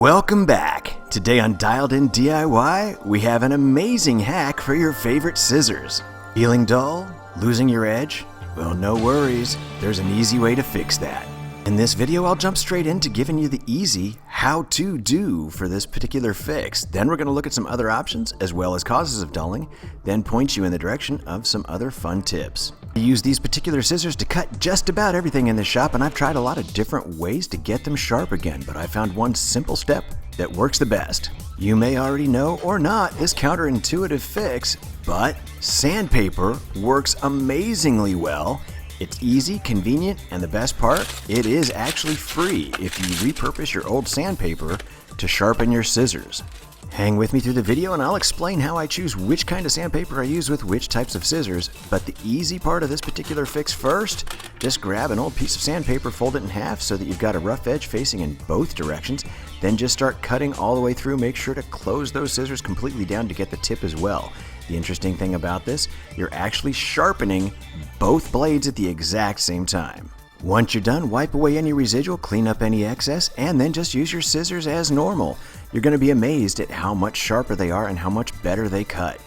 Welcome back. Today on Dialed In DIY, we have an amazing hack for your favorite scissors. Feeling dull? Losing your edge? Well, no worries. There's an easy way to fix that. In this video, I'll jump straight into giving you the easy how-to do for this particular fix. Then we're going to look at some other options as well as causes of dulling, then point you in the direction of some other fun tips. I use these particular scissors to cut just about everything in the shop, and I've tried a lot of different ways to get them sharp again, but I found one simple step that works the best. You may already know or not this counterintuitive fix, but sandpaper works amazingly well. It's easy, convenient, and the best part, it is actually free if you repurpose your old sandpaper to sharpen your scissors. Hang with me through the video and I'll explain how I choose which kind of sandpaper I use with which types of scissors, but the easy part of this particular fix first, just grab an old piece of sandpaper, fold it in half so that you've got a rough edge facing in both directions, then just start cutting all the way through. Make sure to close those scissors completely down to get the tip as well. The interesting thing about this, you're actually sharpening both blades at the exact same time. Once you're done, wipe away any residual, clean up any excess, and then just use your scissors as normal. You're going to be amazed at how much sharper they are and how much better they cut.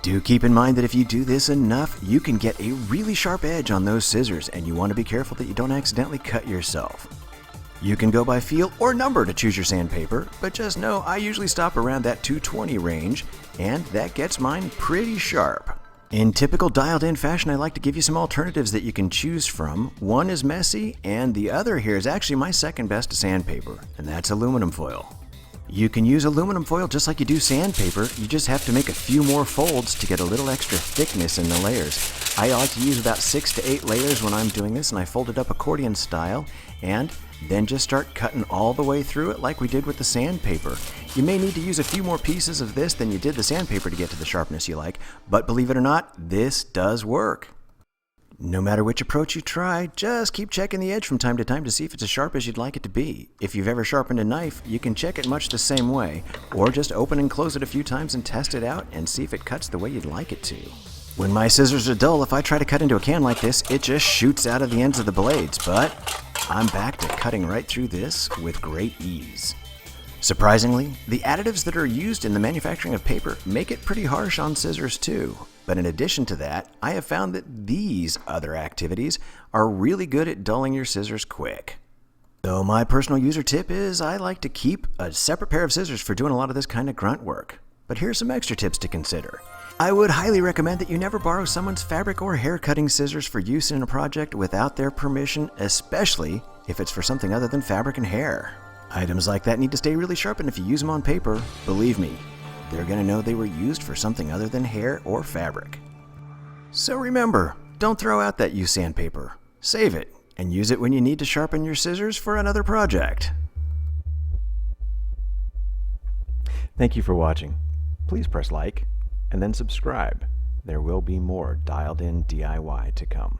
Do keep in mind that if you do this enough, you can get a really sharp edge on those scissors, and you want to be careful that you don't accidentally cut yourself. You can go by feel or number to choose your sandpaper, but just know I usually stop around that 220 range, and that gets mine pretty sharp. In typical dialed-in fashion, I like to give you some alternatives that you can choose from. One is messy, and the other here is actually my second best sandpaper, and that's aluminum foil. You can use aluminum foil just like you do sandpaper, you just have to make a few more folds to get a little extra thickness in the layers. I like to use about 6 to 8 layers when I'm doing this, and I fold it up accordion style, and then just start cutting all the way through it like we did with the sandpaper. You may need to use a few more pieces of this than you did the sandpaper to get to the sharpness you like, but believe it or not, this does work. No matter which approach you try, just keep checking the edge from time to time to see if it's as sharp as you'd like it to be. If you've ever sharpened a knife, you can check it much the same way, or just open and close it a few times and test it out and see if it cuts the way you'd like it to. When my scissors are dull, if I try to cut into a can like this, it just shoots out of the ends of the blades, but I'm back to cutting right through this with great ease. Surprisingly, the additives that are used in the manufacturing of paper make it pretty harsh on scissors too. But in addition to that, I have found that these other activities are really good at dulling your scissors quick. So my personal user tip is I like to keep a separate pair of scissors for doing a lot of this kind of grunt work. But here's some extra tips to consider. I would highly recommend that you never borrow someone's fabric or hair cutting scissors for use in a project without their permission, especially if it's for something other than fabric and hair. Items like that need to stay really sharp, and if you use them on paper, believe me, they're going to know they were used for something other than hair or fabric. So remember, don't throw out that used sandpaper. Save it and use it when you need to sharpen your scissors for another project. Thank you for watching. Please press like and then subscribe. There will be more Dialed In DIY to come.